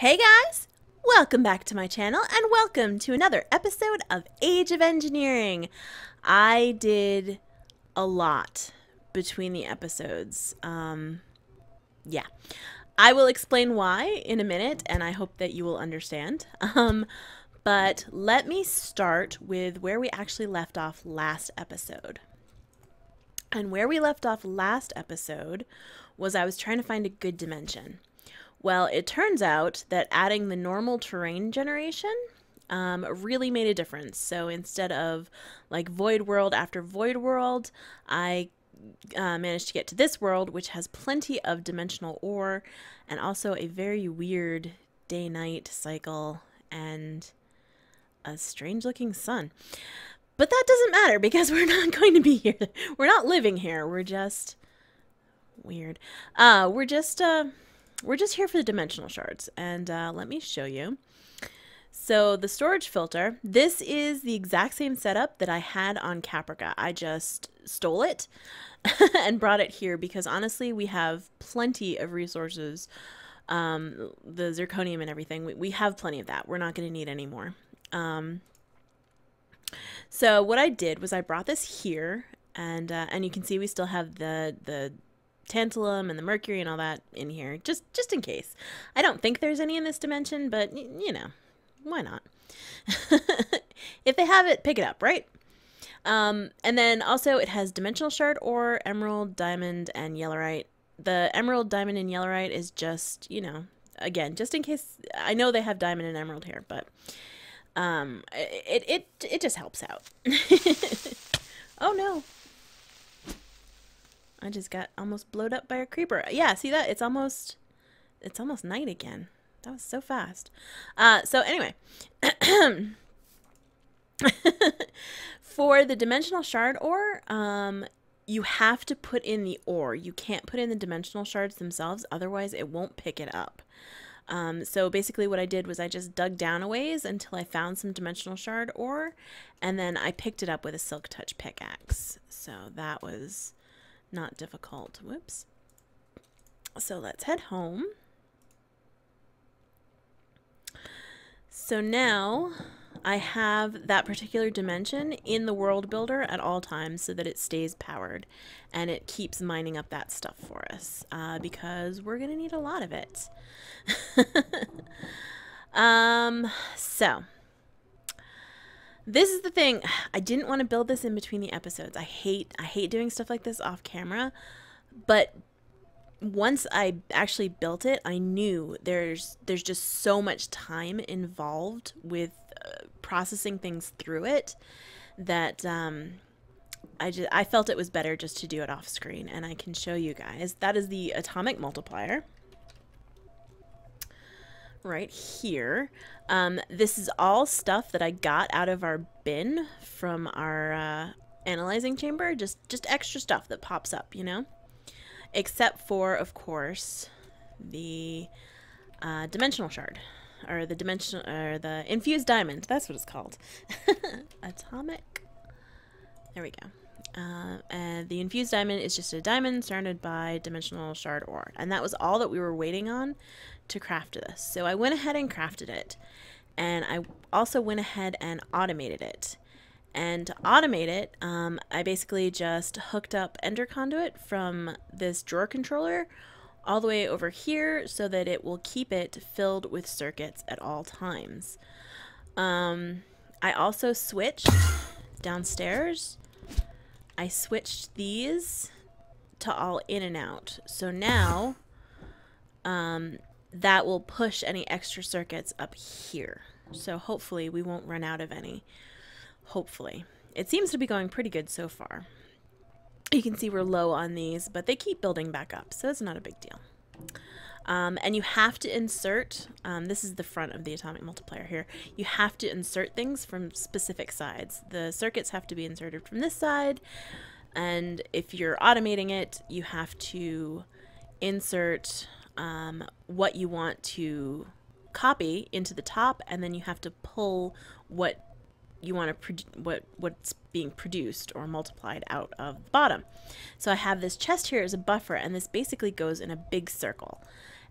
Hey guys! Welcome back to my channel and welcome to another episode of Age of Engineering. I did a lot between the episodes. Yeah. I will explain why in a minute and I hope that you will understand. But let me start with where we actually left off last episode. And where we left off last episode was I was trying to find a good dimension. Well, it turns out that adding the normal terrain generation really made a difference. So instead of like void world after void world, I managed to get to this world, which has plenty of dimensional ore and also a very weird day-night cycle and a strange-looking sun. But that doesn't matter because we're not going to be here. We're not living here. We're just weird. We're just here for the dimensional shards, and let me show you. So the storage filter, this is the exact same setup that I had on Caprica. I just stole it and brought it here because honestly we have plenty of resources, the zirconium and everything. We have plenty of that. We're not going to need any more. So what I did was I brought this here, and you can see we still have the tantalum and the mercury and all that in here, just in case. I don't think there's any in this dimension, but you know, why not? If they have it, pick it up, right? And then also it has dimensional shard ore, emerald, diamond, and yellowite. The emerald, diamond, and yellowite is just, you know, again, just in case. I know they have diamond and emerald here, but it just helps out. Oh no. I just got almost blowed up by a creeper. Yeah, see that? It's almost night again. That was so fast. So anyway, for the dimensional shard ore, you have to put in the ore. You can't put in the dimensional shards themselves, otherwise it won't pick it up. So basically what I did was I just dug down a ways until I found some dimensional shard ore, and then I picked it up with a silk touch pickaxe. So that was not difficult. Whoops. So let's head home. So now I have that particular dimension in the world builder at all times so that it stays powered and it keeps mining up that stuff for us because we're going to need a lot of it. So this is the thing. I didn't want to build this in between the episodes. I hate doing stuff like this off camera, but once I actually built it, I knew there's just so much time involved with processing things through it that I felt it was better just to do it off screen, and I can show you guys. That is the atomic multiplier right here. This is all stuff that I got out of our bin from our analyzing chamber, just extra stuff that pops up, you know, except for, of course, the dimensional shard, or the infused diamond. That's what it's called. Atomic. There we go. And the infused diamond is just a diamond surrounded by dimensional shard ore, and that was all that we were waiting on to craft this. So I went ahead and crafted it, and I also went ahead and automated it. And to automate it, I basically just hooked up Ender Conduit from this drawer controller all the way over here so that it will keep it filled with circuits at all times. I also switched downstairs. I switched these to all in and out. So now that will push any extra circuits up here. So hopefully we won't run out of any. Hopefully. It seems to be going pretty good so far. You can see we're low on these, but they keep building back up, so it's not a big deal. And you have to insert, this is the front of the atomic multiplier here, you have to insert things from specific sides. The circuits have to be inserted from this side, and if you're automating it, you have to insert what you want to copy into the top, and then you have to pull what you want to what's being produced or multiplied out of the bottom. So I have this chest here as a buffer, and this basically goes in a big circle.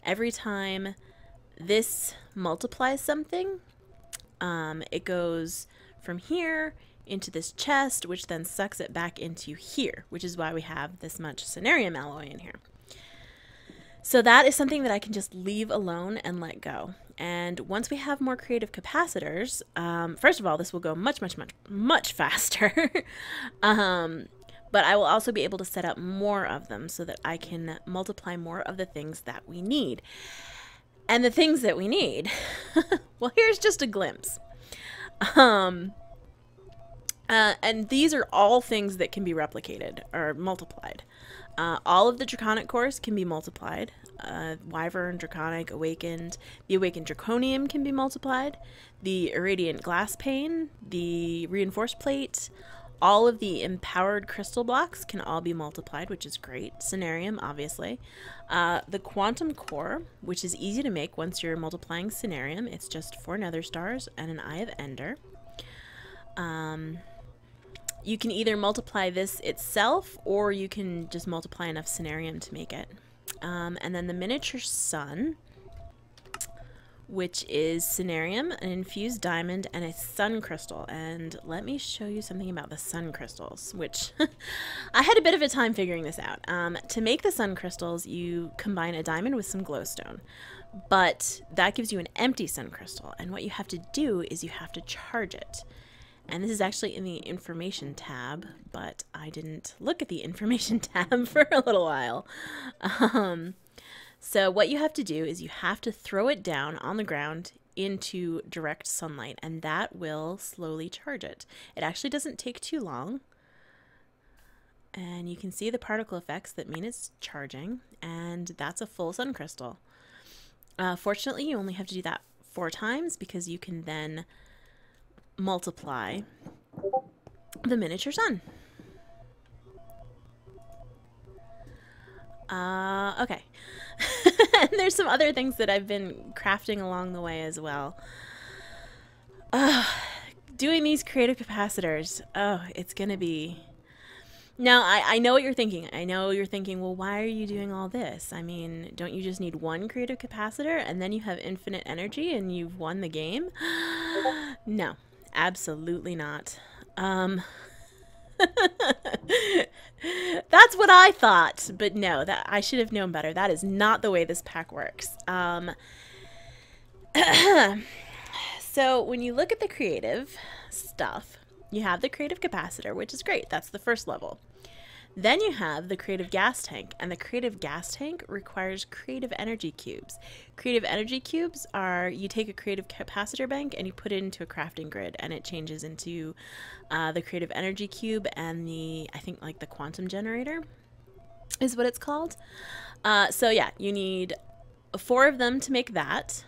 Every time this multiplies something. It goes from here into this chest, which then sucks it back into here, which is why we have this much samarium alloy in here. So that is something that I can just leave alone and let go. And once we have more creative capacitors, first of all, this will go much faster. But I will also be able to set up more of them so that I can multiply more of the things that we need. And the things that we need, well, here's just a glimpse. And these are all things that can be replicated or multiplied. All of the draconic cores can be multiplied. Wyvern, draconic, awakened. The awakened draconium can be multiplied. The irradiant glass pane, the reinforced plate, all of the empowered crystal blocks can all be multiplied, which is great. Cenarium, obviously. The quantum core, which is easy to make once you're multiplying cenarium. It's just 4 nether stars and an eye of ender. You can either multiply this itself, or you can just multiply enough cenarium to make it. And then the miniature sun, which is cenarium, an infused diamond, and a sun crystal. And let me show you something about the sun crystals, which I had a bit of a time figuring this out. To make the sun crystals, you combine a diamond with some glowstone, but that gives you an empty sun crystal. And what you have to do is you have to charge it. And this is actually in the information tab, but I didn't look at the information tab for a little while. So what you have to do is you have to throw it down on the ground into direct sunlight, and that will slowly charge it. It actually doesn't take too long. And you can see the particle effects that mean it's charging, and that's a full sun crystal. Fortunately, you only have to do that 4 times because you can then multiply the miniature sun. Okay. And there's some other things that I've been crafting along the way as well. Doing these creative capacitors. Oh, it's gonna be... Now, I know what you're thinking. I know you're thinking, well, why are you doing all this? I mean, don't you just need 1 creative capacitor and then you have infinite energy and you've won the game? No, absolutely not. That's what I thought, but no, that I should have known better. That is not the way this pack works. So when you look at the creative stuff, you have the creative capacitor, which is great. That's the first level. Then you have the creative gas tank, and the creative gas tank requires creative energy cubes. Creative energy cubes are, you take a creative capacitor bank and you put it into a crafting grid, and it changes into the creative energy cube and the, I think like the quantum generator is what it's called. So yeah, you need 4 of them to make that.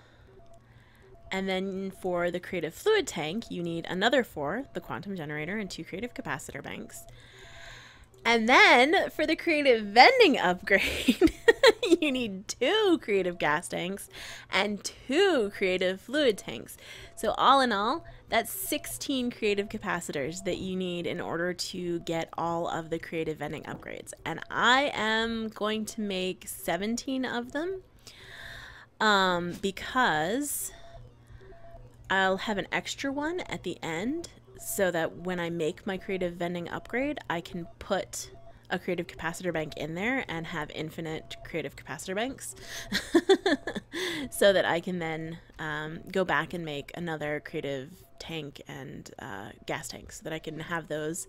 And then for the creative fluid tank, you need another 4, the quantum generator and 2 creative capacitor banks. And then for the creative vending upgrade, you need 2 creative gas tanks and 2 creative fluid tanks. So all in all, that's 16 creative capacitors that you need in order to get all of the creative vending upgrades. And I am going to make 17 of them because I'll have an extra one at the end, so that when I make my creative vending upgrade, I can put a creative capacitor bank in there and have infinite creative capacitor banks so that I can then go back and make another creative tank and gas tank so that I can have those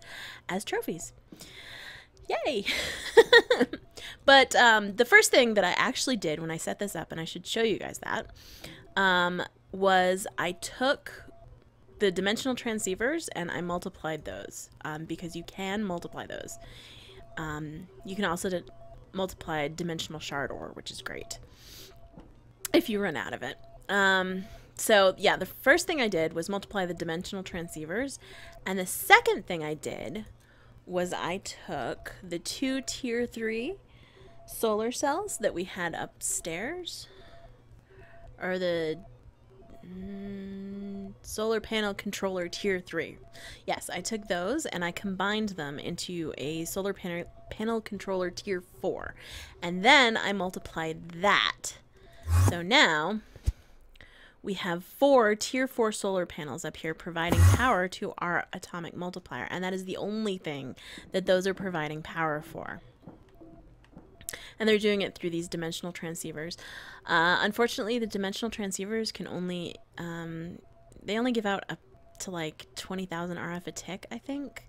as trophies. Yay! But the first thing that I actually did when I set this up, and I should show you guys that, was I took the dimensional transceivers and I multiplied those because you can multiply those. You can also multiply dimensional shard ore, which is great if you run out of it. So yeah, the first thing I did was multiply the dimensional transceivers, and the second thing I did was I took the 2 tier 3 solar cells that we had upstairs, or the solar panel controller tier 3. Yes, I took those and I combined them into a solar panel controller tier 4, and then I multiplied that. So now we have 4 tier 4 solar panels up here providing power to our atomic multiplier, and that is the only thing that those are providing power for. And they're doing it through these dimensional transceivers. Unfortunately, the dimensional transceivers can only, they only give out up to like 20,000 RF a tick, I think.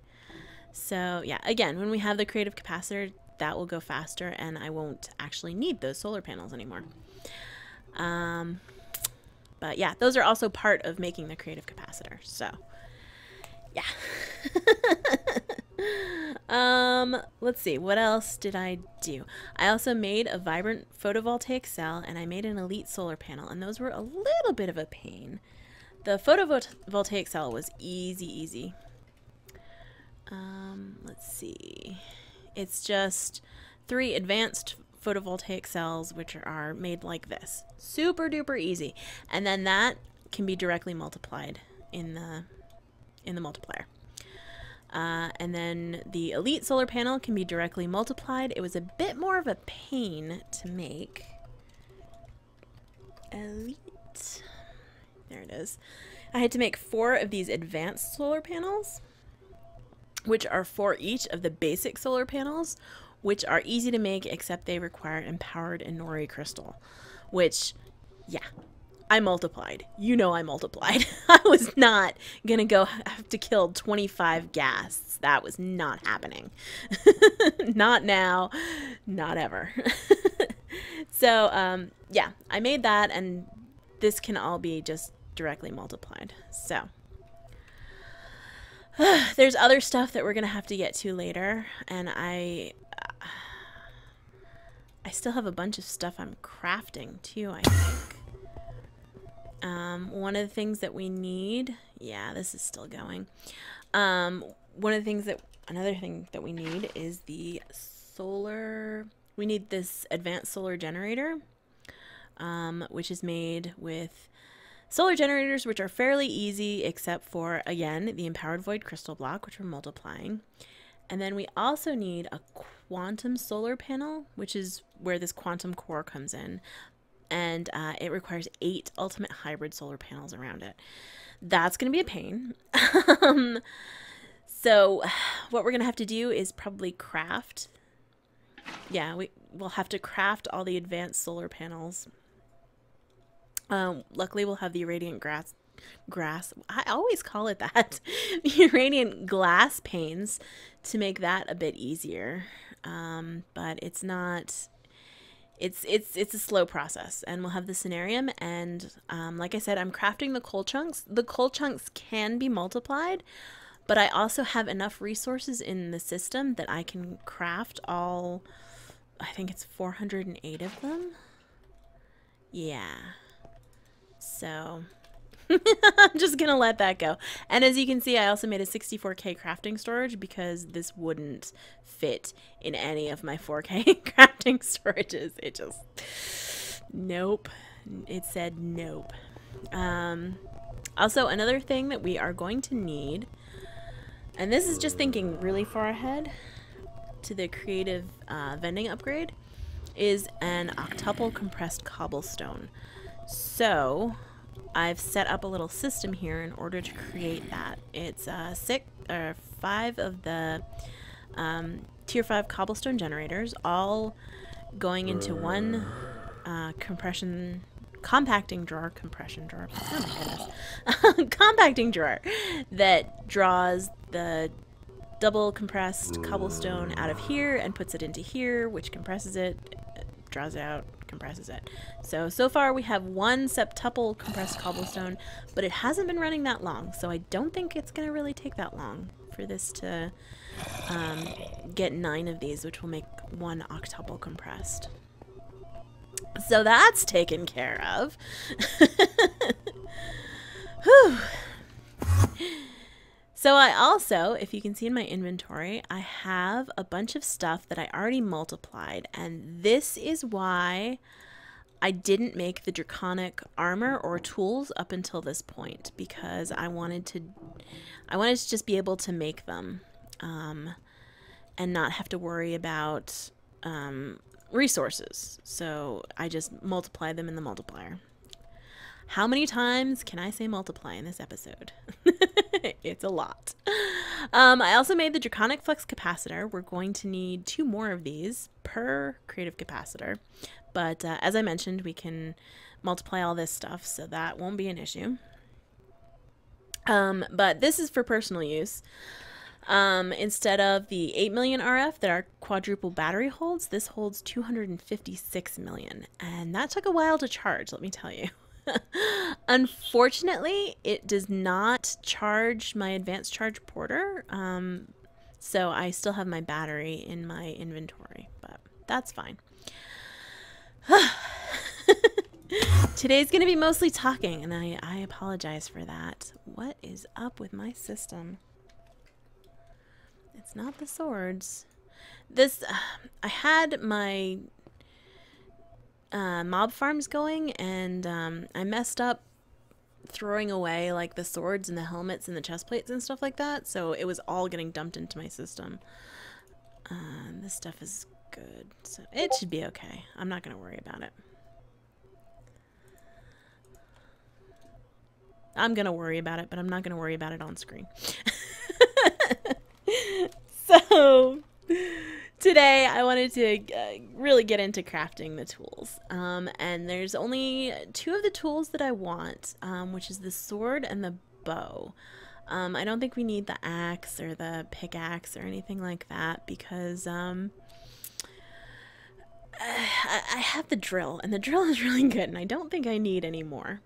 So yeah, again, when we have the creative capacitor, that will go faster, and I won't actually need those solar panels anymore. But yeah, those are also part of making the creative capacitor. So yeah. Let's see, what else did I do? I also made a vibrant photovoltaic cell, and I made an elite solar panel, and those were a little bit of a pain. The photovoltaic cell was easy. Let's see. It's just 3 advanced photovoltaic cells, which are made like this. Super duper easy. And then that can be directly multiplied in the multiplier. And then the elite solar panel can be directly multiplied. It was a bit more of a pain to make. Elite. There it is. I had to make 4 of these advanced solar panels, which are for each of the basic solar panels, which are easy to make, except they require empowered Inori crystal, which, yeah, I multiplied. You know I multiplied. I was not going to have to kill 25 ghasts. That was not happening. Not now, not ever. So, yeah, I made that, and this can all be just directly multiplied. So, there's other stuff that we're going to have to get to later, and I still have a bunch of stuff I'm crafting, too, I think. One of the things that we need, yeah, this is still going. Another thing that we need is the solar, we need this advanced solar generator, which is made with solar generators, which are fairly easy, except for, again, the empowered void crystal block, which we're multiplying. And then we also need a quantum solar panel, which is where this quantum core comes in. And it requires 8 ultimate hybrid solar panels around it. That's going to be a pain. So what we're going to have to do is probably craft. Yeah, we'll have to craft all the advanced solar panels. Luckily, we'll have the irradiant grass. I always call it that. The irradiant glass panes to make that a bit easier. But it's not... It's a slow process, and we'll have the scenarium, and like I said, I'm crafting the coal chunks. The coal chunks can be multiplied, but I also have enough resources in the system that I can craft all, I think it's 408 of them. Yeah. So I'm just gonna let that go. And as you can see, I also made a 64K crafting storage because this wouldn't fit in any of my 4K crafting storages. It just, nope. It said nope. Also, another thing that we are going to need, and this is just thinking really far ahead to the creative vending upgrade, is an octuple compressed cobblestone. So I've set up a little system here in order to create that. It's 5 of the tier 5 cobblestone generators, all going into one compacting drawer compacting drawer that draws the double compressed cobblestone out of here and puts it into here, which compresses it, draws it out, compresses it. So far we have 1 septuple compressed cobblestone, but it hasn't been running that long, so I don't think it's going to really take that long for this to get 9 of these, which will make 1 octuple compressed. So that's taken care of. Whew. So I also, if you can see in my inventory, I have a bunch of stuff that I already multiplied, and this is why I didn't make the draconic armor or tools up until this point, because I wanted to just be able to make them and not have to worry about resources. So I just multiply them in the multiplier. How many times can I say multiply in this episode? It's a lot. I also made the Draconic Flux Capacitor. We're going to need 2 more of these per creative capacitor. But as I mentioned, we can multiply all this stuff, so that won't be an issue. But this is for personal use. Instead of the 8 million RF that our quadruple battery holds, this holds 256 million. And that took a while to charge, let me tell you. Unfortunately, it does not charge my advanced charge porter. So I still have my battery in my inventory, but that's fine. Today's going to be mostly talking, and I apologize for that. What is up with my system? It's not the swords. This, I had my mob farms going, and I messed up throwing away like the swords and the helmets and the chest plates and stuff like that, so it was all getting dumped into my system. This stuff is good, so it should be okay. I'm not going to worry about it. I'm going to worry about it, but I'm not going to worry about it on screen. So today I wanted to really get into crafting the tools. And there's only 2 of the tools that I want, which is the sword and the bow. I don't think we need the axe or the pickaxe or anything like that, because I have the drill, and the drill is really good, and I don't think I need any more.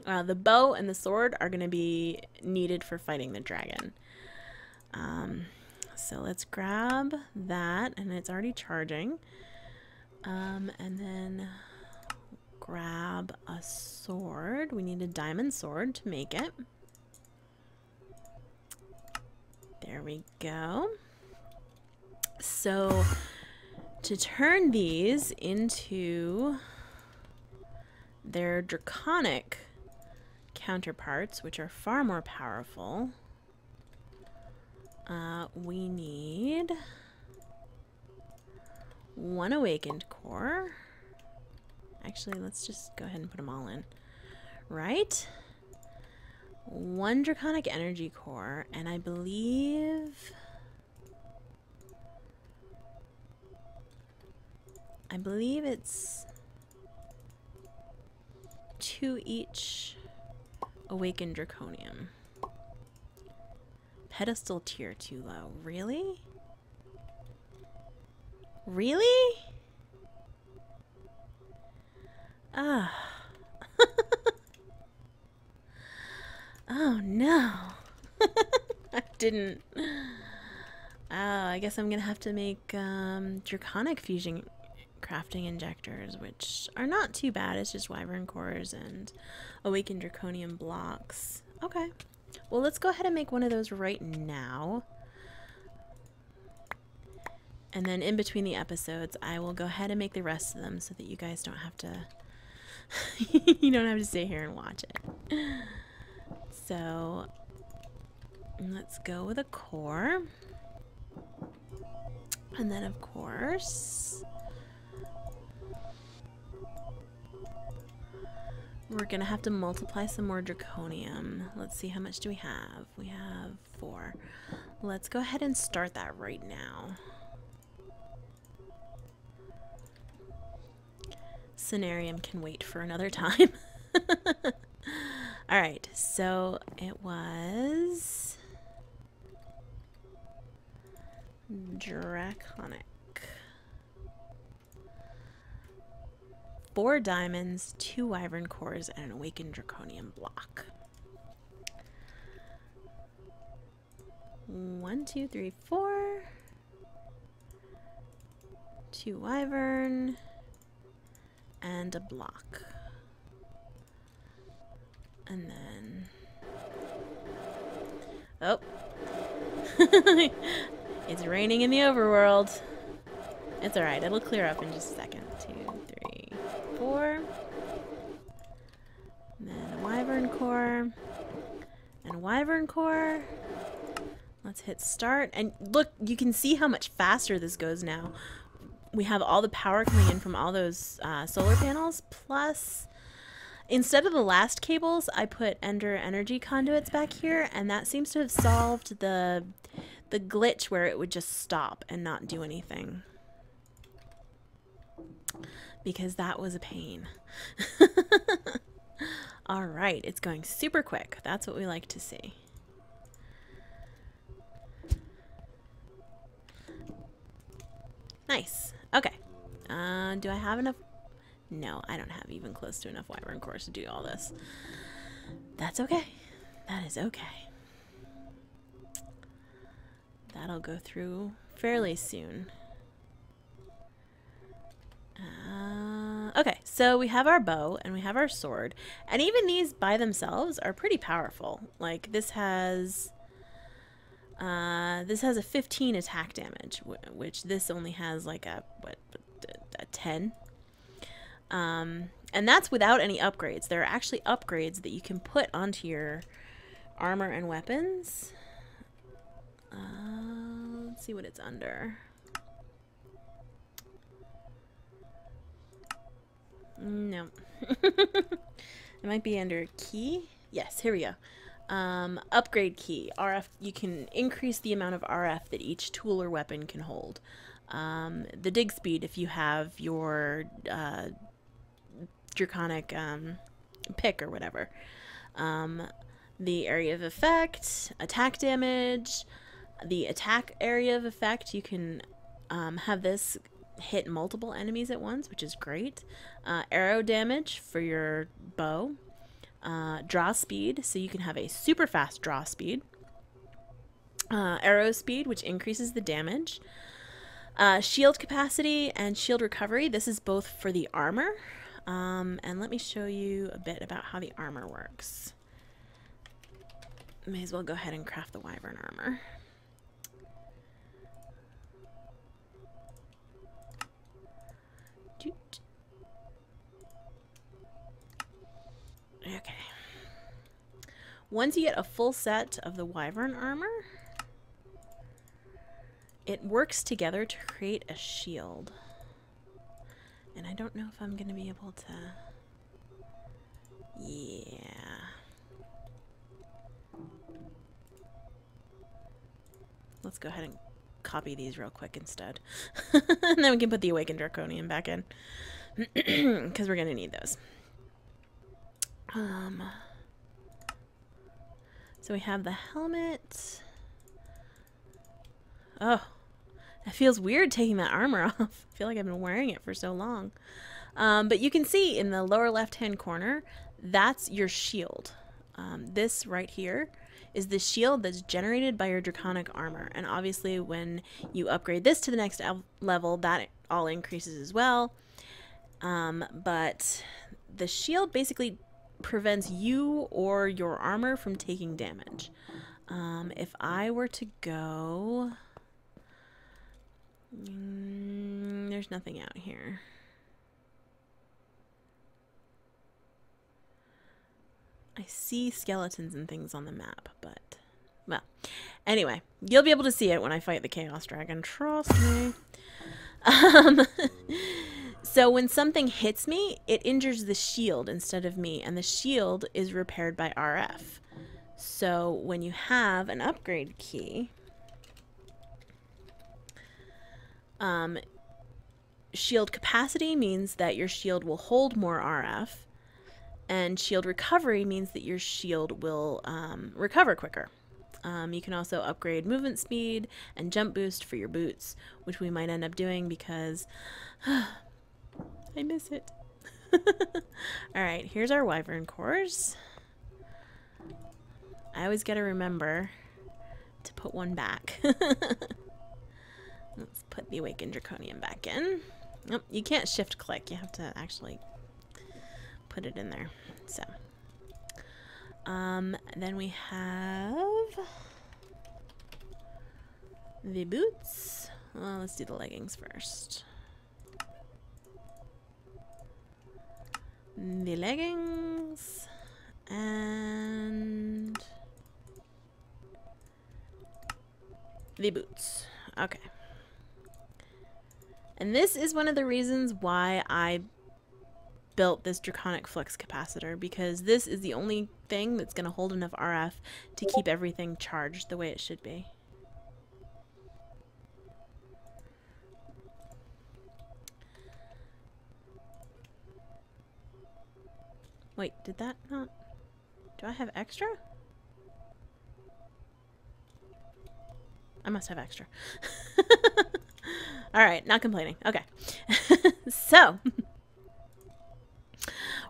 The bow and the sword are going to be needed for fighting the dragon. So let's grab that, and it's already charging. And then grab a sword. We need a diamond sword to make it. There we go. So to turn these into their draconic counterparts, which are far more powerful, we need 1 awakened core. Actually, let's just go ahead and put them all in. Right? 1 draconic energy core, and I believe it's 2 each awakened draconium. Pedestal tier too low. Really? Really? Ah. Oh no. I didn't. I guess I'm gonna have to make draconic fusion crafting injectors, which are not too bad. It's just wyvern cores and awakened draconium blocks. Okay. Well, let's go ahead and make one of those right now. And then in between the episodes, I will go ahead and make the rest of them so that you guys don't have to you don't have to stay here and watch it. So let's go with a core. And then of course we're gonna have to multiply some more draconium. Let's see, how much do we have? We have 4. Let's go ahead and start that right now. Scenarium can wait for another time. Alright, so it was draconic. 4 diamonds, 2 wyvern cores, and an awakened draconium block. 1, 2, 3, 4. 2 wyvern and a block. And then oh. It's raining in the overworld. It's alright, it'll clear up in just a second. 2, 3, 4. And then a wyvern core. And a wyvern core. Let's hit start. And look, you can see how much faster this goes now. We have all the power coming in from all those solar panels, plus Instead of the last cables, I put Ender energy conduits back here, and that seems to have solved the glitch where it would just stop and not do anything. Because that was a pain. All right, it's going super quick. That's what we like to see. Nice. Okay. Do I have enough? No, I don't have even close to enough wyvern cores to do all this. That's okay. That is okay. That'll go through fairly soon. Okay, so we have our bow and we have our sword, and even these by themselves are pretty powerful. Like this has a 15 attack damage, which this only has like a 10. And that's without any upgrades. There are actually upgrades that you can put onto your armor and weapons. Let's see what it's under. No. It might be under key. Yes, here we go. Upgrade key. RF. You can increase the amount of RF that each tool or weapon can hold. The dig speed, if you have your draconic pick or whatever. The area of effect, attack damage, the attack area of effect, you can have this hit multiple enemies at once, which is great. Arrow damage for your bow. Draw speed, so you can have a super fast draw speed. Arrow speed, which increases the damage. Shield capacity and shield recovery. This is both for the armor. And let me show you a bit about how the armor works. May as well go ahead and craft the wyvern armor. Okay. Once you get a full set of the wyvern armor, it works together to create a shield. And I don't know if I'm going to be able to... Yeah. Let's go ahead and copy these real quick instead. And then we can put the Awakened Draconian back in. Because we're going to need those. So we have the helmet. Oh, it feels weird taking that armor off. I feel like I've been wearing it for so long. But you can see in the lower left-hand corner, that's your shield. This right here is the shield that's generated by your draconic armor. And obviously when you upgrade this to the next level, that all increases as well. But the shield basically prevents you or your armor from taking damage. If I were to go... there's nothing out here. I see skeletons and things on the map, but... Well, anyway, you'll be able to see it when I fight the Chaos Dragon. Trust me. So when something hits me, it injures the shield instead of me, and the shield is repaired by RF. So when you have an upgrade key, shield capacity means that your shield will hold more RF, and shield recovery means that your shield will recover quicker. You can also upgrade movement speed and jump boost for your boots, which we might end up doing because I miss it. Alright, here's our wyvern cores. I always gotta remember to put one back. Let's put the Awakened Draconian back in. Nope, you can't shift click. You have to actually put it in there. So, then we have the boots. Well, let's do the leggings first. The leggings and the boots. Okay. And this is one of the reasons why I built this draconic flux capacitor, because this is the only thing that's going to hold enough RF to keep everything charged the way it should be. Wait, did that not... Do I have extra? I must have extra. Alright, not complaining. Okay. So,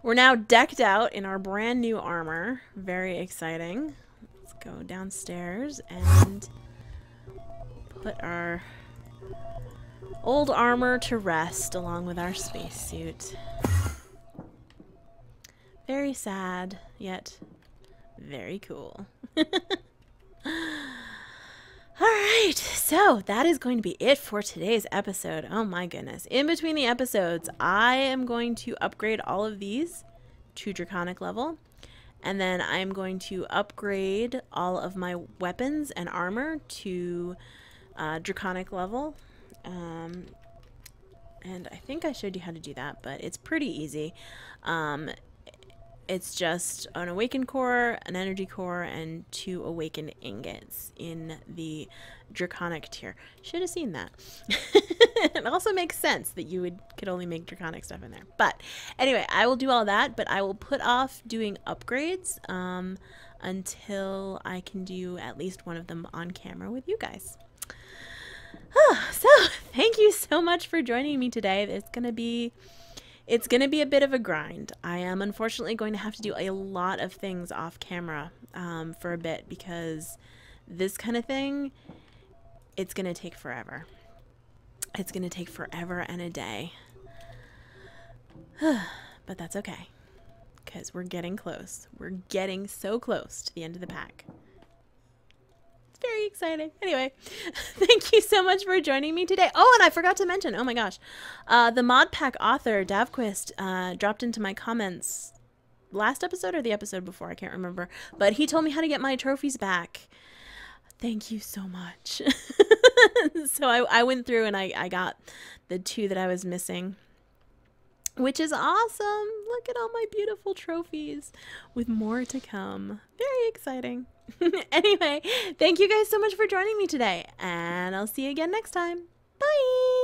we're now decked out in our brand new armor. Very exciting. Let's go downstairs and put our old armor to rest along with our spacesuit. Very sad, yet very cool. Alright, so that is going to be it for today's episode. Oh my goodness. In between the episodes, I am going to upgrade all of these to Draconic level. And then I'm going to upgrade all of my weapons and armor to Draconic level. And I think I showed you how to do that, but it's pretty easy. It's just an awakened core, an energy core, and 2 awakened ingots in the draconic tier. Should have seen that. It also makes sense that you could only make draconic stuff in there. But anyway, I will do all that, but I will put off doing upgrades until I can do at least one of them on camera with you guys. So, thank you so much for joining me today. It's going to be a bit of a grind. I am unfortunately going to have to do a lot of things off camera for a bit, because this kind of thing, it's going to take forever. It's going to take forever and a day. But that's okay, because we're getting close. We're getting so close to the end of the pack. Very exciting. Anyway, thank you so much for joining me today. Oh, and I forgot to mention, oh my gosh, the mod pack author, Davquist, dropped into my comments last episode or the episode before, I can't remember, but he told me how to get my trophies back. Thank you so much. So I went through and I got the 2 that I was missing, which is awesome. Look at all my beautiful trophies with more to come. Very exciting. Anyway, thank you guys so much for joining me today, and I'll see you again next time. Bye!